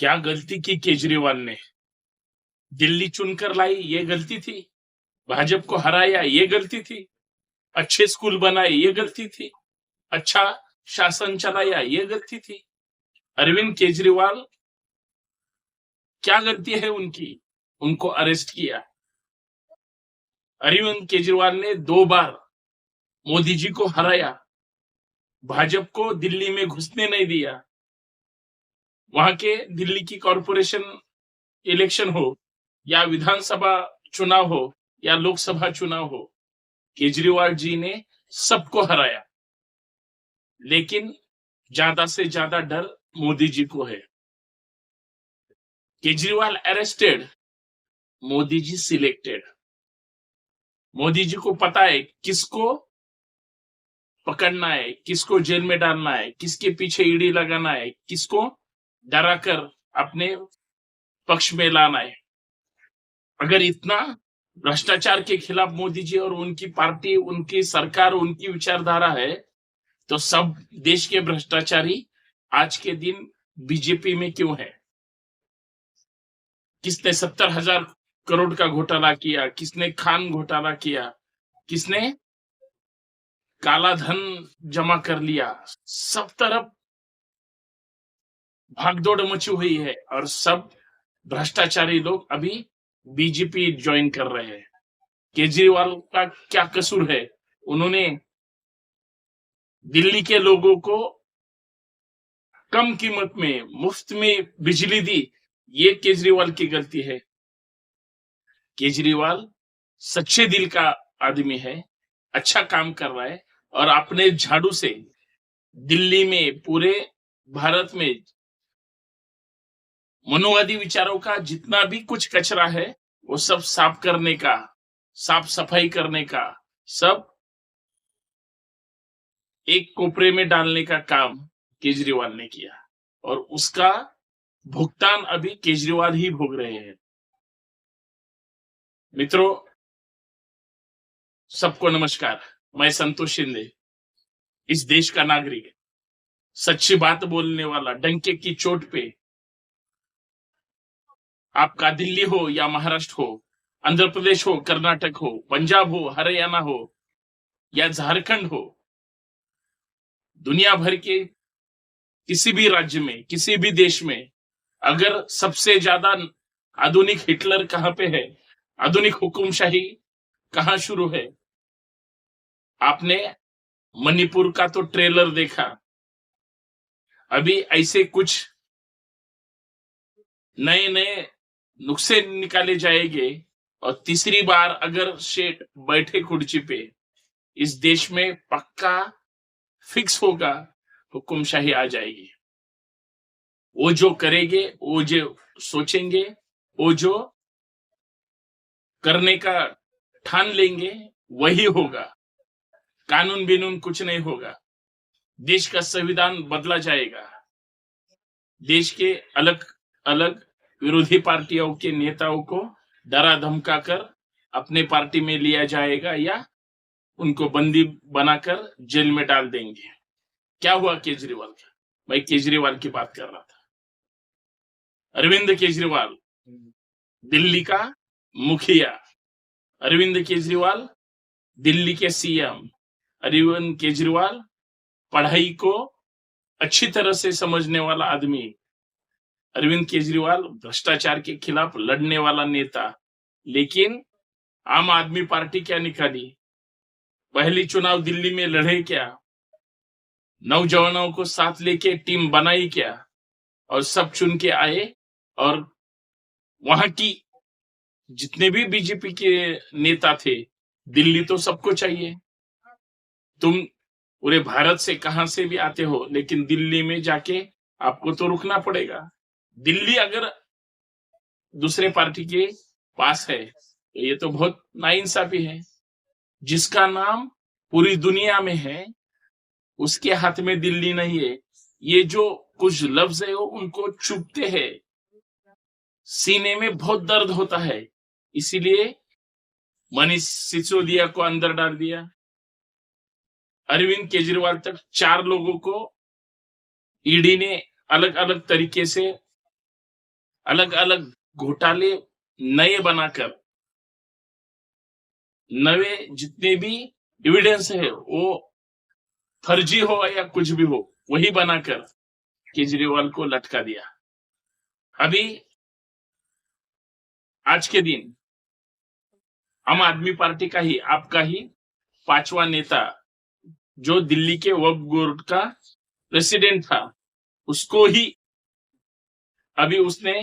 क्या गलती की केजरीवाल ने? दिल्ली चुनकर लाई, ये गलती थी। भाजपा को हराया, ये गलती थी। अच्छे स्कूल बनाए, ये गलती थी। अच्छा शासन चलाया, ये गलती थी। अरविंद केजरीवाल, क्या गलती है उनकी? उनको अरेस्ट किया। अरविंद केजरीवाल ने 2 बार मोदी जी को हराया। भाजपा को दिल्ली में घुसने नहीं दिया। वहां के दिल्ली की कॉरपोरेशन इलेक्शन हो या विधानसभा चुनाव हो या लोकसभा चुनाव हो, केजरीवाल जी ने सबको हराया। लेकिन ज्यादा से ज्यादा डर मोदी जी को है। Kejriwal arrested, Modi ji selected. मोदी जी को पता है किसको पकड़ना है, किसको जेल में डालना है, किसके पीछे ईडी लगाना है, किसको डराकर अपने पक्ष में लाना है। अगर इतना भ्रष्टाचार के खिलाफ मोदी जी और उनकी पार्टी, उनकी सरकार, उनकी विचारधारा है, तो सब देश के भ्रष्टाचारी आज के दिन बीजेपी में क्यों है? किसने 70,000 करोड़ का घोटाला किया? किसने खान घोटाला किया? किसने काला धन जमा कर लिया? सब तरफ भागदौड़ मची हुई है और सब भ्रष्टाचारी लोग अभी बीजेपी ज्वाइन कर रहे हैं। केजरीवाल का क्या कसूर है? उन्होंने दिल्ली के लोगों को कम कीमत में मुफ्त में बिजली दी, ये केजरीवाल की गलती है। केजरीवाल सच्चे दिल का आदमी है, अच्छा काम कर रहा है और अपने झाड़ू से दिल्ली में, पूरे भारत में मनोवादी विचारों का जितना भी कुछ कचरा है वो सब साफ करने का, साफ सफाई करने का, सब एक कोपरे में डालने का काम केजरीवाल ने किया और उसका भुगतान अभी केजरीवाल ही भोग रहे हैं। मित्रों, सबको नमस्कार। मैं संतोष शिंदे, इस देश का नागरिक, सच्ची बात बोलने वाला, डंके की चोट पे, आपका दिल्ली हो या महाराष्ट्र हो, आंध्र प्रदेश हो, कर्नाटक हो, पंजाब हो, हरियाणा हो या झारखंड हो, दुनिया भर के किसी भी राज्य में, किसी भी देश में, अगर सबसे ज्यादा आधुनिक हिटलर कहां पे है, आधुनिक हुकुमशाही कहां शुरू है? आपने मणिपुर का तो ट्रेलर देखा। अभी ऐसे कुछ नए नए नुस्खे निकाले जाएंगे और तीसरी बार अगर शेठ बैठे कुर्सी पे, इस देश में पक्का फिक्स होगा, हुकुमशाही आ जाएगी। वो जो करेंगे, वो जो सोचेंगे, वो जो करने का ठान लेंगे, वही होगा। कानून बिनून कुछ नहीं होगा। देश का संविधान बदला जाएगा। देश के अलग अलग विरोधी पार्टियों के नेताओं को डरा धमका कर अपने पार्टी में लिया जाएगा या उनको बंदी बनाकर जेल में डाल देंगे। क्या हुआ केजरीवाल का? मैं केजरीवाल की बात कर रहा था। अरविंद केजरीवाल दिल्ली का मुखिया, अरविंद केजरीवाल दिल्ली के सीएम, अरविंद केजरीवाल पढ़ाई को अच्छी तरह से समझने वाला आदमी, अरविंद केजरीवाल भ्रष्टाचार के खिलाफ लड़ने वाला नेता। लेकिन आम आदमी पार्टी क्या निकाली? पहली चुनाव दिल्ली में लड़े क्या? नौजवानों को साथ लेके टीम बनाई क्या? और सब चुन के आए और वहां की जितने भी बीजेपी के नेता थे, दिल्ली तो सबको चाहिए। तुम पूरे भारत से कहां से भी आते हो, लेकिन दिल्ली में जाके आपको तो रुकना पड़ेगा। दिल्ली अगर दूसरे पार्टी के पास है तो ये तो बहुत नाइंसाफी है। जिसका नाम पूरी दुनिया में है, उसके हाथ में दिल्ली नहीं है। ये जो कुछ लफ्ज है वो उनको चुभते हैं, सीने में बहुत दर्द होता है। इसीलिए मनीष सिसोदिया को अंदर डाल दिया। अरविंद केजरीवाल तक 4 लोगों को ईडी ने अलग अलग तरीके से अलग अलग घोटाले नए बनाकर, नए जितने भी एविडेंस है वो फर्जी हो या कुछ भी हो, वही बनाकर केजरीवाल को लटका दिया। अभी आज के दिन आम आदमी पार्टी का ही, आपका ही 5वां नेता, जो दिल्ली के वक्फ बोर्ड का प्रेसिडेंट था, उसको ही अभी उसने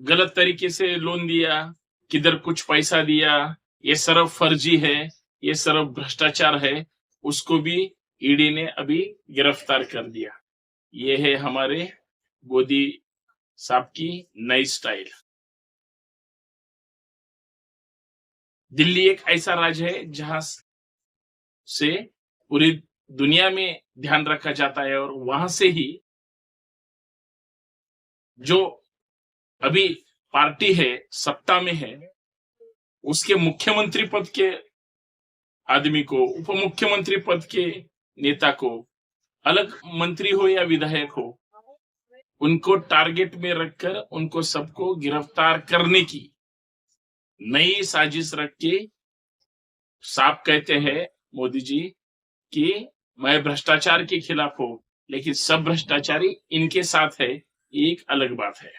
गलत तरीके से लोन दिया, किधर कुछ पैसा दिया, ये सब फर्जी है, ये सब भ्रष्टाचार है, उसको भी ईडी ने अभी गिरफ्तार कर दिया। ये है हमारे मोदी साहब की नई स्टाइल। दिल्ली एक ऐसा राज्य है जहां से पूरी दुनिया में ध्यान रखा जाता है, और वहां से ही जो अभी पार्टी है सत्ता में है, उसके मुख्यमंत्री पद के आदमी को, उप मुख्यमंत्री पद के नेता को, अलग मंत्री हो या विधायक हो, उनको टारगेट में रखकर उनको सबको गिरफ्तार करने की नई साजिश रख के साफ कहते हैं मोदी जी कि मैं भ्रष्टाचार के खिलाफ हूं, लेकिन सब भ्रष्टाचारी इनके साथ है, ये एक अलग बात है।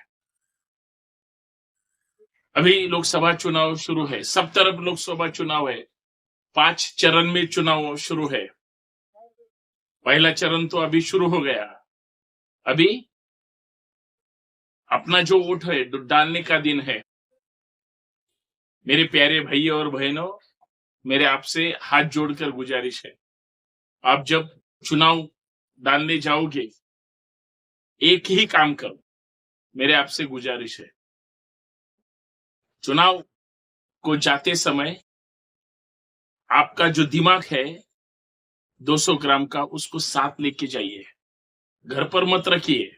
अभी लोकसभा चुनाव शुरू है, सब तरफ लोकसभा चुनाव है, 5 चरण में चुनाव शुरू है। पहला चरण तो अभी शुरू हो गया। अभी अपना जो वोट है डालने का दिन है। मेरे प्यारे भाई और बहनों, मेरे आपसे हाथ जोड़कर गुजारिश है, आप जब चुनाव डालने जाओगे, एक ही काम करो, मेरे आपसे गुजारिश है, चुनाव को जाते समय आपका जो दिमाग है 200 ग्राम का, उसको साथ लेके जाइए, घर पर मत रखिए।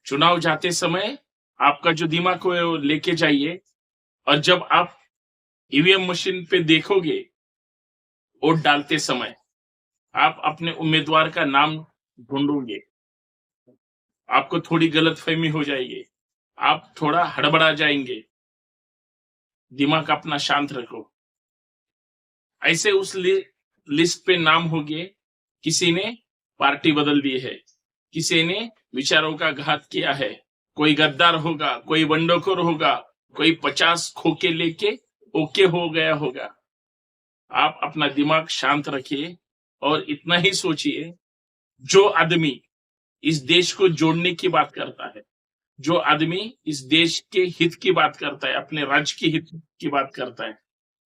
चुनाव जाते समय आपका जो दिमाग है वो लेके जाइए, और जब आप ईवीएम मशीन पे देखोगे वोट डालते समय, आप अपने उम्मीदवार का नाम ढूंढोगे, आपको थोड़ी गलतफहमी हो जाएगी, आप थोड़ा हड़बड़ा जाएंगे। दिमाग अपना शांत रखो। ऐसे उस लिस्ट पे नाम होंगे, किसी ने पार्टी बदल दी है, किसी ने विचारों का घात किया है, कोई गद्दार होगा, कोई बंडखोर होगा, कोई 50 खोके लेके ओके हो गया होगा। आप अपना दिमाग शांत रखिए और इतना ही सोचिए, जो आदमी इस देश को जोड़ने की बात करता है, जो आदमी इस देश के हित की बात करता है, अपने राज्य के हित की बात करता है,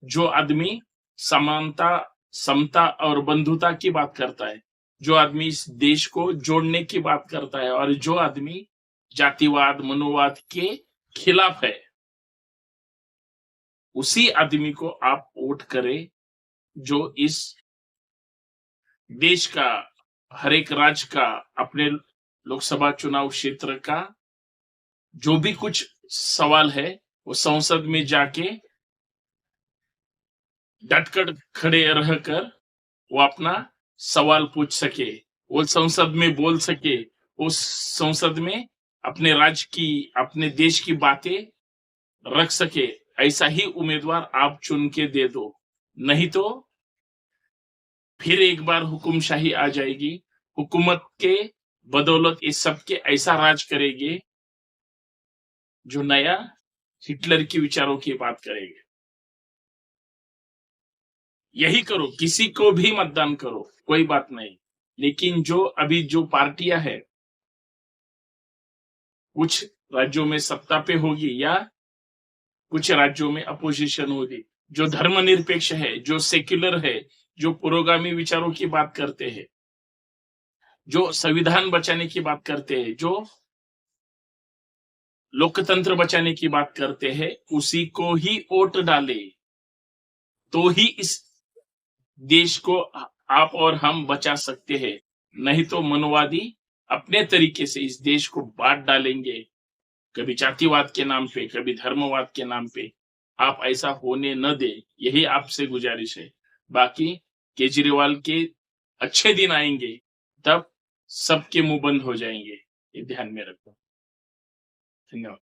जो आदमी समानता, समता और बंधुता की बात करता है, जो आदमी इस देश को जोड़ने की बात करता है, और जो आदमी जातिवाद, मनोवाद के खिलाफ है, उसी आदमी को आप वोट करें, जो इस देश का, हर एक राज्य का, अपने लोकसभा चुनाव क्षेत्र का जो भी कुछ सवाल है, वो संसद में जाके डटकर खड़े रहकर वो अपना सवाल पूछ सके, वो संसद में बोल सके, उस संसद में अपने राज्य की, अपने देश की बातें रख सके। ऐसा ही उम्मीदवार आप चुन के दे दो, नहीं तो फिर एक बार हुकुमशाही आ जाएगी। हुकूमत के बदौलत इस सब के ऐसा राज करेंगे जो नया हिटलर की विचारों की बात करेंगे। यही करो, किसी को भी मतदान करो, कोई बात नहीं, लेकिन जो अभी जो पार्टियां है, कुछ राज्यों में सत्ता पे होगी या कुछ राज्यों में अपोजिशन होगी, जो धर्मनिरपेक्ष है, जो सेक्युलर है, जो पुरोगामी विचारों की बात करते हैं, जो संविधान बचाने की बात करते हैं, जो लोकतंत्र बचाने की बात करते हैं, उसी को ही वोट डाले, तो ही इस देश को आप और हम बचा सकते हैं। नहीं तो मनोवादी अपने तरीके से इस देश को बांट डालेंगे, कभी जातिवाद के नाम पे, कभी धर्मवाद के नाम पे। आप ऐसा होने न दे, यही आपसे गुजारिश है। बाकी केजरीवाल के अच्छे दिन आएंगे, तब सबके मुंह बंद हो जाएंगे, ये ध्यान में रखो। धन्यवाद।